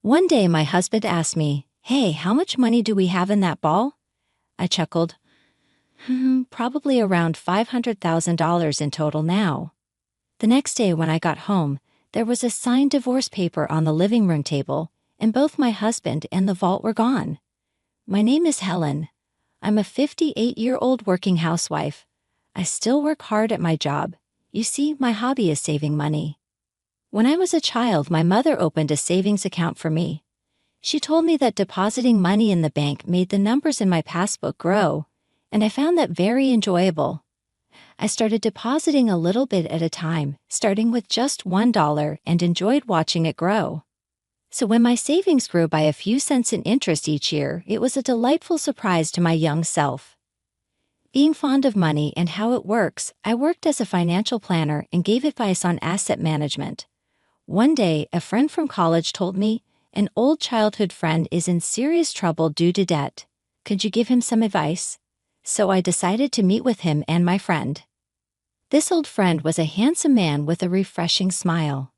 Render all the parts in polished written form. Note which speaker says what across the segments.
Speaker 1: One day my husband asked me, "Hey, how much money do we have in that ball?" I chuckled. Probably around $500,000 in total now. The next day when I got home, there was a signed divorce paper on the living room table, and both my husband and the vault were gone. My name is Helen. I'm a 58-year-old working housewife. I still work hard at my job. You see, my hobby is saving money. When I was a child, my mother opened a savings account for me. She told me that depositing money in the bank made the numbers in my passbook grow, and I found that very enjoyable. I started depositing a little bit at a time, starting with just $1, and enjoyed watching it grow. So when my savings grew by a few cents in interest each year, it was a delightful surprise to my young self. Being fond of money and how it works, I worked as a financial planner and gave advice on asset management. One day, a friend from college told me, "An old childhood friend is in serious trouble due to debt. Could you give him some advice?" So I decided to meet with him and my friend. This old friend was a handsome man with a refreshing smile.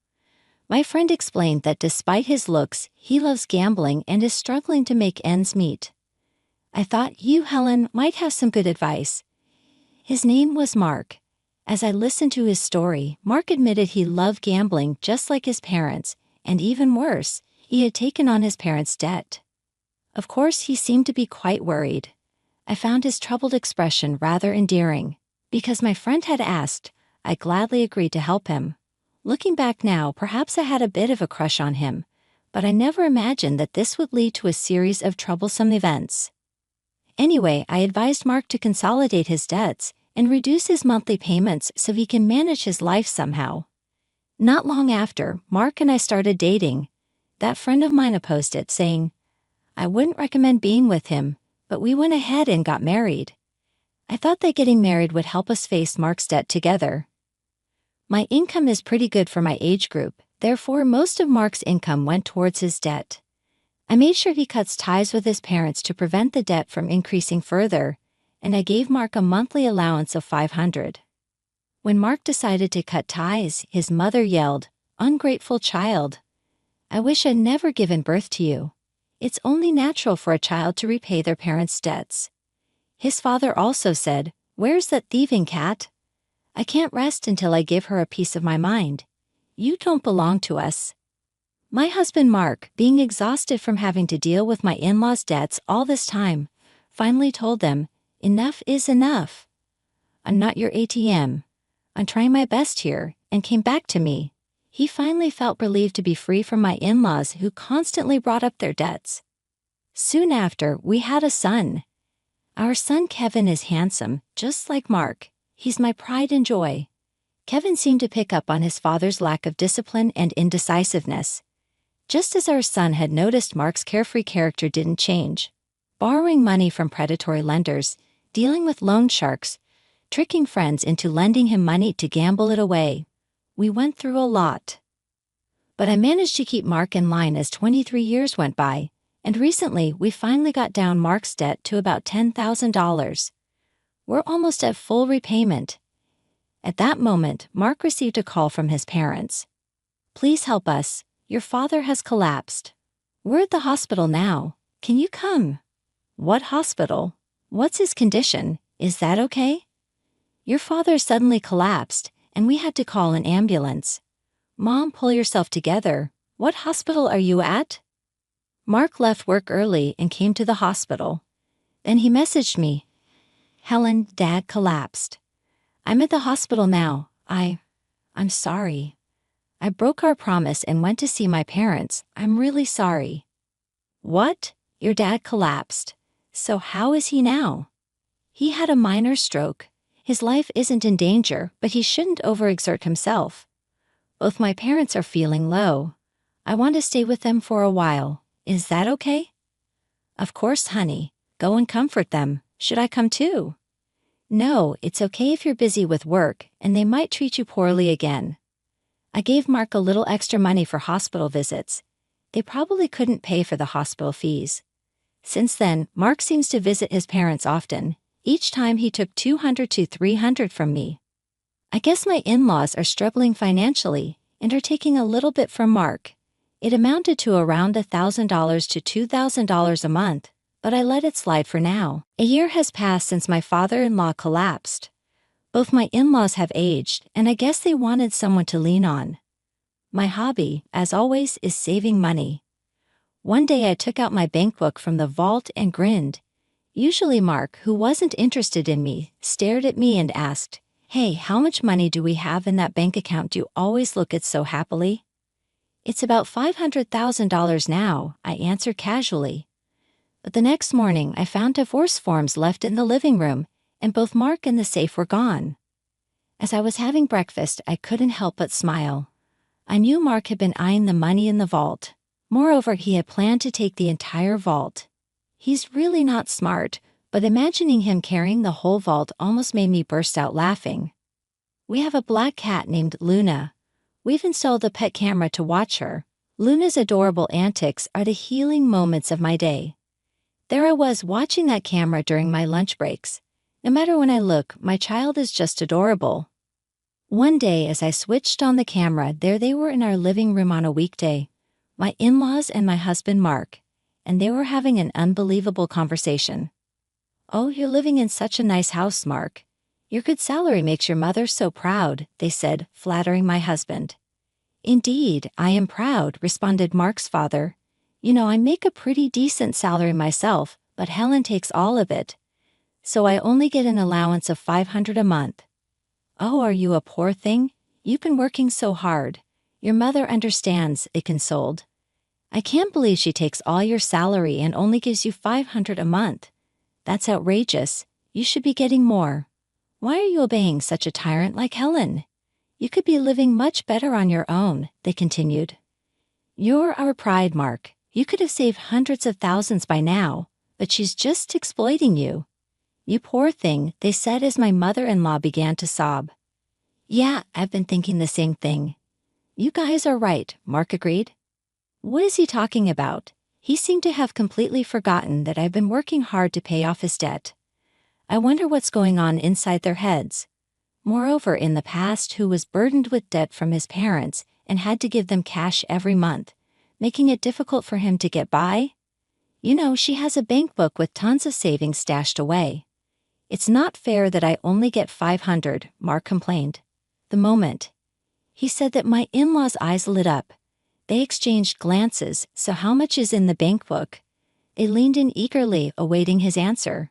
Speaker 1: My friend explained that despite his looks, he loves gambling and is struggling to make ends meet. I thought you, Helen, might have some good advice. His name was Mark. As I listened to his story, Mark admitted he loved gambling just like his parents, and even worse, he had taken on his parents' debt. Of course, he seemed to be quite worried. I found his troubled expression rather endearing. Because my friend had asked, I gladly agreed to help him. Looking back now, perhaps I had a bit of a crush on him, but I never imagined that this would lead to a series of troublesome events. Anyway, I advised Mark to consolidate his debts and reduce his monthly payments so he can manage his life somehow. Not long after, Mark and I started dating. That friend of mine opposed it, saying, I wouldn't recommend being with him, but we went ahead and got married. I thought that getting married would help us face Mark's debt together. My income is pretty good for my age group, therefore most of Mark's income went towards his debt. I made sure he cuts ties with his parents to prevent the debt from increasing further, and I gave Mark a monthly allowance of $500. When Mark decided to cut ties, his mother yelled, "Ungrateful child. I wish I'd never given birth to you. It's only natural for a child to repay their parents' debts." His father also said, "Where's that thieving cat? I can't rest until I give her a piece of my mind. You don't belong to us." My husband Mark, being exhausted from having to deal with my in-laws' debts all this time, finally told them, "Enough is enough. I'm not your ATM. I'm trying my best here," and came back to me. He finally felt relieved to be free from my in-laws who constantly brought up their debts. Soon after, we had a son. Our son Kevin is handsome, just like Mark. He's my pride and joy. Kevin seemed to pick up on his father's lack of discipline and indecisiveness. Just as our son had noticed, Mark's carefree character didn't change. Borrowing money from predatory lenders, dealing with loan sharks, tricking friends into lending him money to gamble it away. We went through a lot. But I managed to keep Mark in line as 23 years went by, and recently we finally got down Mark's debt to about $10,000. We're almost at full repayment. At that moment, Mark received a call from his parents. "Please help us. Your father has collapsed. We're at the hospital now. Can you come?" "What hospital? What's his condition? Is that okay?" "Your father suddenly collapsed, and we had to call an ambulance." "Mom, pull yourself together. What hospital are you at?" Mark left work early and came to the hospital. Then he messaged me, "Helen, Dad collapsed. I'm at the hospital now. I'm sorry. I broke our promise and went to see my parents. I'm really sorry." "What? Your dad collapsed? So how is he now?" "He had a minor stroke. His life isn't in danger, but he shouldn't overexert himself. Both my parents are feeling low. I want to stay with them for a while. Is that okay?" "Of course, honey. Go and comfort them. Should I come too?" "No, it's okay if you're busy with work, and they might treat you poorly again." I gave Mark a little extra money for hospital visits. They probably couldn't pay for the hospital fees. Since then, Mark seems to visit his parents often. Each time he took $200 to $300 from me. I guess my in-laws are struggling financially and are taking a little bit from Mark. It amounted to around $1,000 to $2,000 a month, but I let it slide for now. A year has passed since my father-in-law collapsed. Both my in-laws have aged, and I guess they wanted someone to lean on. My hobby, as always, is saving money. One day I took out my bankbook from the vault and grinned. Usually Mark, who wasn't interested in me, stared at me and asked, "Hey, how much money do we have in that bank account you always look at so happily?" "It's about $500,000 now," I answered casually. But the next morning I found divorce forms left in the living room, and both Mark and the safe were gone. As I was having breakfast, I couldn't help but smile. I knew Mark had been eyeing the money in the vault. Moreover, he had planned to take the entire vault. He's really not smart, but imagining him carrying the whole vault almost made me burst out laughing. We have a black cat named Luna. We've installed a pet camera to watch her. Luna's adorable antics are the healing moments of my day. There I was watching that camera during my lunch breaks. No matter when I look, my child is just adorable. One day as I switched on the camera, there they were in our living room on a weekday, my in-laws and my husband Mark, and they were having an unbelievable conversation. "Oh, you're living in such a nice house, Mark. Your good salary makes your mother so proud," they said, flattering my husband. "Indeed, I am proud," responded Mark's father. "You know, I make a pretty decent salary myself, but Helen takes all of it. So I only get an allowance of $500 a month." "Oh, are you a poor thing? You've been working so hard. Your mother understands," they consoled. "I can't believe she takes all your salary and only gives you $500 a month. That's outrageous. You should be getting more. Why are you obeying such a tyrant like Helen? You could be living much better on your own," they continued. "You're our pride, Mark. You could have saved hundreds of thousands by now, but she's just exploiting you." "You poor thing," they said as my mother-in-law began to sob. "Yeah, I've been thinking the same thing." "You guys are right," Mark agreed. "What is he talking about? He seemed to have completely forgotten that I've been working hard to pay off his debt. I wonder what's going on inside their heads. Moreover, in the past, who was burdened with debt from his parents and had to give them cash every month, making it difficult for him to get by? You know, she has a bank book with tons of savings stashed away. It's not fair that I only get $500, Mark complained. The moment he said that, my in-laws' eyes lit up. They exchanged glances. "So how much is in the bank book?" They leaned in eagerly, awaiting his answer.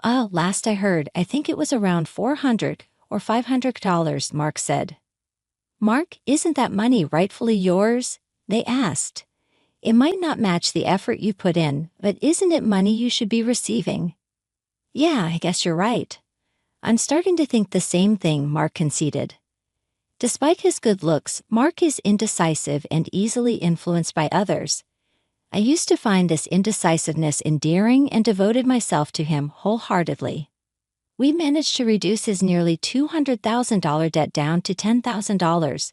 Speaker 1: Last I heard, I think it was around $400 or $500, Mark said. "Mark, isn't that money rightfully yours?" they asked. "It might not match the effort you put in, but isn't it money you should be receiving?" "Yeah, I guess you're right." "I'm starting to think the same thing," Mark conceded. Despite his good looks, Mark is indecisive and easily influenced by others. I used to find this indecisiveness endearing and devoted myself to him wholeheartedly. We managed to reduce his nearly $200,000 debt down to $10,000.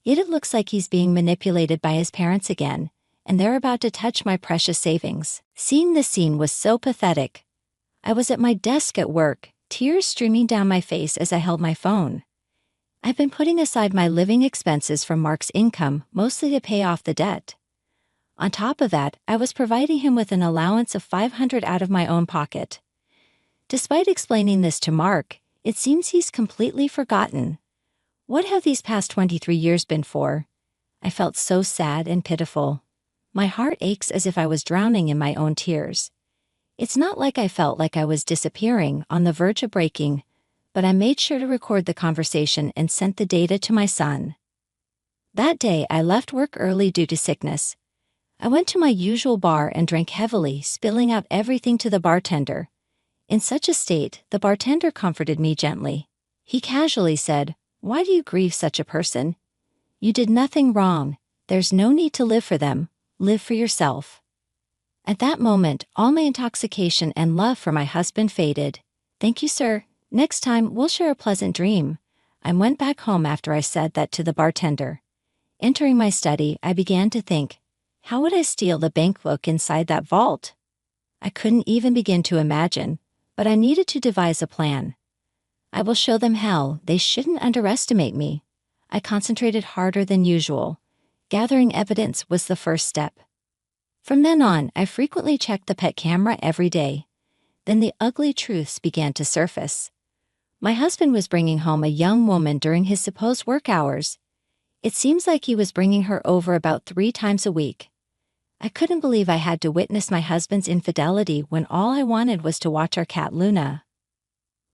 Speaker 1: Yet it looks like he's being manipulated by his parents again, and they're about to touch my precious savings. Seeing this scene was so pathetic. I was at my desk at work, tears streaming down my face as I held my phone. I've been putting aside my living expenses from Mark's income, mostly to pay off the debt. On top of that, I was providing him with an allowance of $500 out of my own pocket. Despite explaining this to Mark, it seems he's completely forgotten. What have these past 23 years been for? I felt so sad and pitiful. My heart aches as if I was drowning in my own tears. It's not like I felt like I was disappearing, on the verge of breaking, but I made sure to record the conversation and sent the data to my son. That day, I left work early due to sickness. I went to my usual bar and drank heavily, spilling out everything to the bartender. In such a state, the bartender comforted me gently. He casually said, "Why do you grieve such a person? You did nothing wrong. There's no need to live for them. Live for yourself." At that moment, all my intoxication and love for my husband faded. "Thank you, sir. Next time, we'll share a pleasant dream." I went back home after I said that to the bartender. Entering my study, I began to think, how would I steal the bank book inside that vault? I couldn't even begin to imagine, but I needed to devise a plan. I will show them how. They shouldn't underestimate me. I concentrated harder than usual. Gathering evidence was the first step. From then on, I frequently checked the pet camera every day. Then the ugly truths began to surface. My husband was bringing home a young woman during his supposed work hours. It seems like he was bringing her over about 3 times a week. I couldn't believe I had to witness my husband's infidelity when all I wanted was to watch our cat Luna.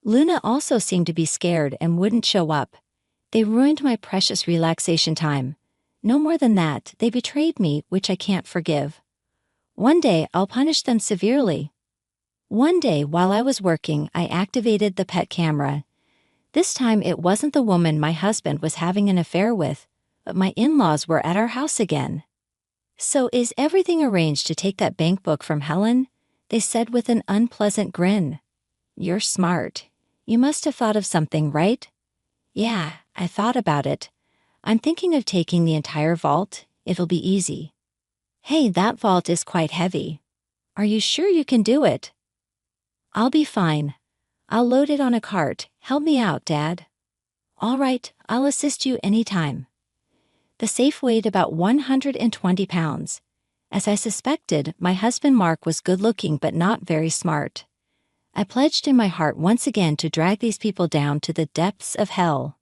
Speaker 1: Luna also seemed to be scared and wouldn't show up. They ruined my precious relaxation time. No more than that, they betrayed me, which I can't forgive. One day, I'll punish them severely. One day, while I was working, I activated the pet camera. This time, it wasn't the woman my husband was having an affair with, but my in-laws were at our house again. "So is everything arranged to take that bank book from Helen?" they said with an unpleasant grin. "You're smart. You must have thought of something, right?" "Yeah, I thought about it. I'm thinking of taking the entire vault. It'll be easy." "Hey, that vault is quite heavy. Are you sure you can do it?" "I'll be fine. I'll load it on a cart. Help me out, Dad." "All right, I'll assist you anytime." The safe weighed about 120 pounds. As I suspected, my husband Mark was good-looking but not very smart. I pledged in my heart once again to drag these people down to the depths of hell.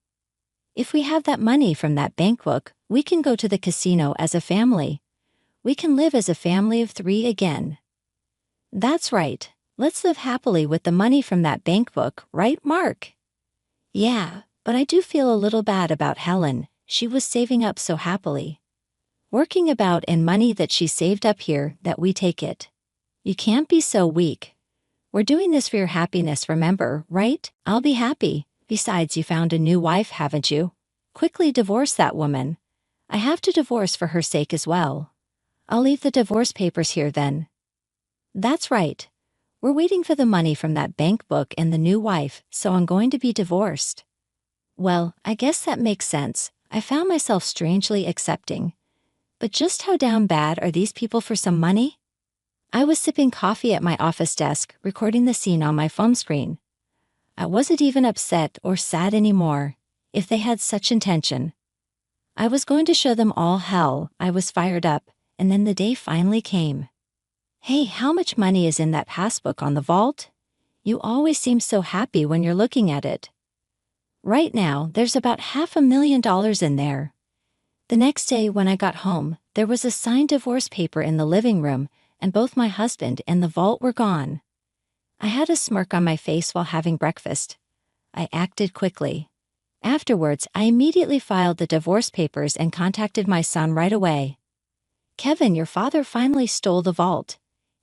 Speaker 1: If we have that money from that bank book, we can go to the casino as a family. We can live as a family of 3 again. That's right. Let's live happily with the money from that bank book, right, Mark? Yeah, but I do feel a little bad about Helen. She was saving up so happily. Working about and money that she saved up here, that we take it. You can't be so weak. We're doing this for your happiness, remember, right? I'll be happy. Besides, you found a new wife, haven't you? Quickly divorce that woman. I have to divorce for her sake as well. I'll leave the divorce papers here then. That's right. We're waiting for the money from that bank book and the new wife, so I'm going to be divorced. Well, I guess that makes sense. I found myself strangely accepting. But just how down bad are these people for some money? I was sipping coffee at my office desk, recording the scene on my phone screen. I wasn't even upset or sad anymore, if they had such intention. I was going to show them all hell. I was fired up, and then the day finally came. "Hey, how much money is in that passbook on the vault? You always seem so happy when you're looking at it." "Right now, there's about $500,000 in there." The next day when I got home, there was a signed divorce paper in the living room, and both my husband and the vault were gone. I had a smirk on my face while having breakfast. I acted quickly. Afterwards, I immediately filed the divorce papers and contacted my son right away. "Kevin, your father finally stole the vault.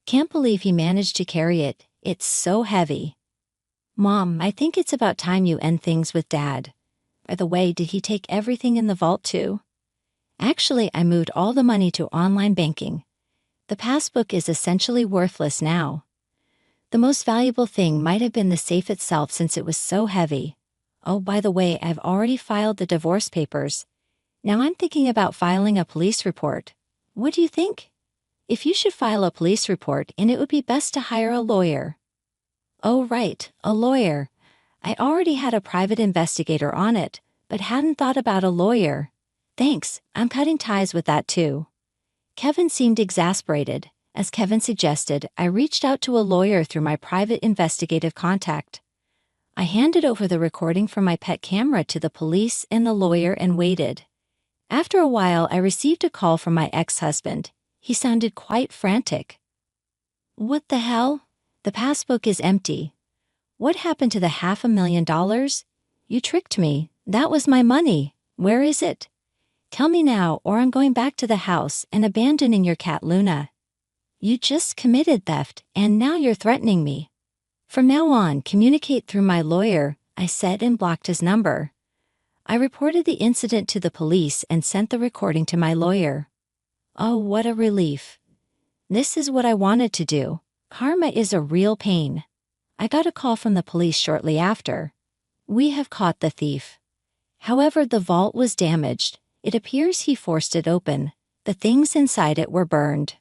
Speaker 1: Can't believe he managed to carry it. It's so heavy." "Mom, I think it's about time you end things with Dad. By the way, did he take everything in the vault too?" "Actually, I moved all the money to online banking. The passbook is essentially worthless now. The most valuable thing might have been the safe itself since it was so heavy. Oh, by the way, I've already filed the divorce papers. Now I'm thinking about filing a police report. What do you think? If you should file a police report, and it would be best to hire a lawyer." "Oh, right, a lawyer. I already had a private investigator on it, but hadn't thought about a lawyer. Thanks, I'm cutting ties with that too." Kevin seemed exasperated. As Kevin suggested, I reached out to a lawyer through my private investigative contact. I handed over the recording from my pet camera to the police and the lawyer and waited. After a while, I received a call from my ex-husband. He sounded quite frantic. "What the hell? The passbook is empty. What happened to the $500,000? You tricked me. That was my money. Where is it? Tell me now, or I'm going back to the house and abandoning your cat Luna. You just committed theft, and now you're threatening me. From now on, communicate through my lawyer," I said and blocked his number. I reported the incident to the police and sent the recording to my lawyer. Oh, what a relief. This is what I wanted to do. Karma is a real pain. I got a call from the police shortly after. "We have caught the thief." However, the vault was damaged. It appears he forced it open. The things inside it were burned.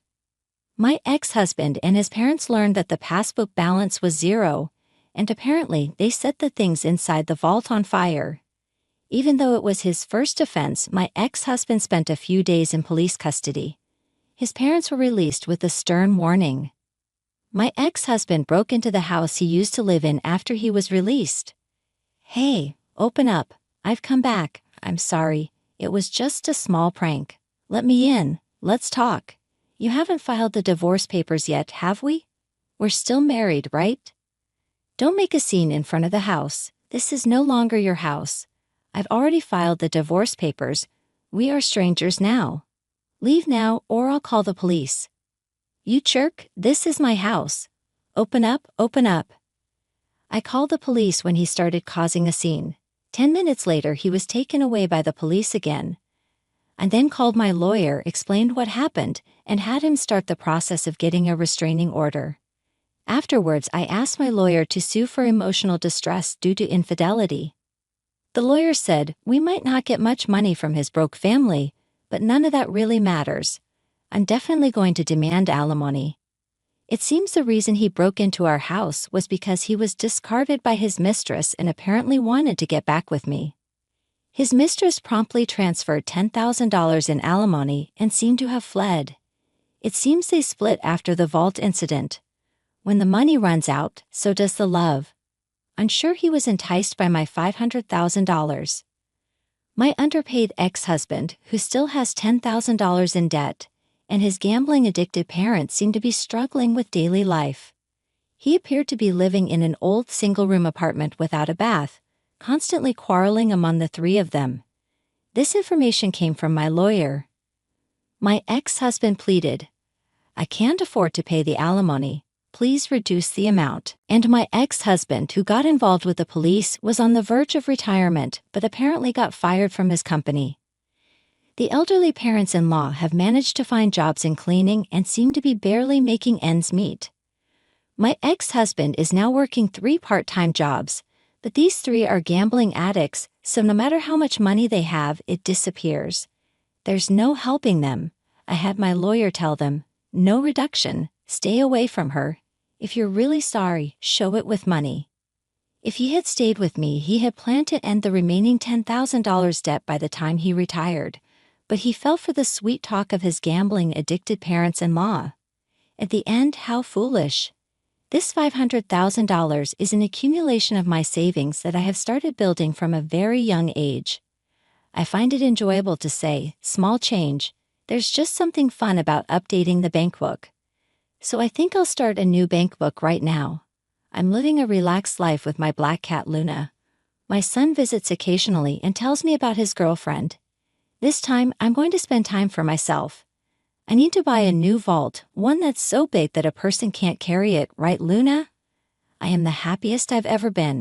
Speaker 1: My ex-husband and his parents learned that the passbook balance was 0, and apparently they set the things inside the vault on fire. Even though it was his first offense, my ex-husband spent a few days in police custody. His parents were released with a stern warning. My ex-husband broke into the house he used to live in after he was released. "Hey, open up. I've come back. I'm sorry. It was just a small prank. Let me in. Let's talk. You haven't filed the divorce papers yet, have we? We're still married, right? Don't make a scene in front of the house. This is no longer your house. I've already filed the divorce papers. We are strangers now. Leave now or I'll call the police. You jerk, this is my house. Open up, open up." I called the police when he started causing a scene. 10 minutes later, he was taken away by the police again. I then called my lawyer, explained what happened, and had him start the process of getting a restraining order. Afterwards, I asked my lawyer to sue for emotional distress due to infidelity. The lawyer said, "We might not get much money from his broke family, but none of that really matters. I'm definitely going to demand alimony." It seems the reason he broke into our house was because he was discarded by his mistress and apparently wanted to get back with me. His mistress promptly transferred $10,000 in alimony and seemed to have fled. It seems they split after the vault incident. When the money runs out, so does the love. I'm sure he was enticed by my $500,000. My underpaid ex-husband, who still has $10,000 in debt, and his gambling-addicted parents seem to be struggling with daily life. He appeared to be living in an old single-room apartment without a bath, constantly quarreling among the three of them. This information came from my lawyer. My ex-husband pleaded, "I can't afford to pay the alimony. Please reduce the amount." And my ex-husband, who got involved with the police, was on the verge of retirement but apparently got fired from his company. The elderly parents-in-law have managed to find jobs in cleaning and seem to be barely making ends meet. My ex-husband is now working 3 part-time jobs, but these 3 are gambling addicts, so no matter how much money they have, it disappears. There's no helping them. I had my lawyer tell them, "No reduction, stay away from her. If you're really sorry, show it with money." If he had stayed with me, he had planned to end the remaining $10,000 debt by the time he retired, but he fell for the sweet talk of his gambling-addicted parents-in-law. At the end, how foolish. This $500,000 is an accumulation of my savings that I have started building from a very young age. I find it enjoyable to say, small change. There's just something fun about updating the bankbook. So I think I'll start a new bankbook right now. I'm living a relaxed life with my black cat Luna. My son visits occasionally and tells me about his girlfriend. This time, I'm going to spend time for myself. I need to buy a new vault, one that's so big that a person can't carry it, right, Luna? I am the happiest I've ever been.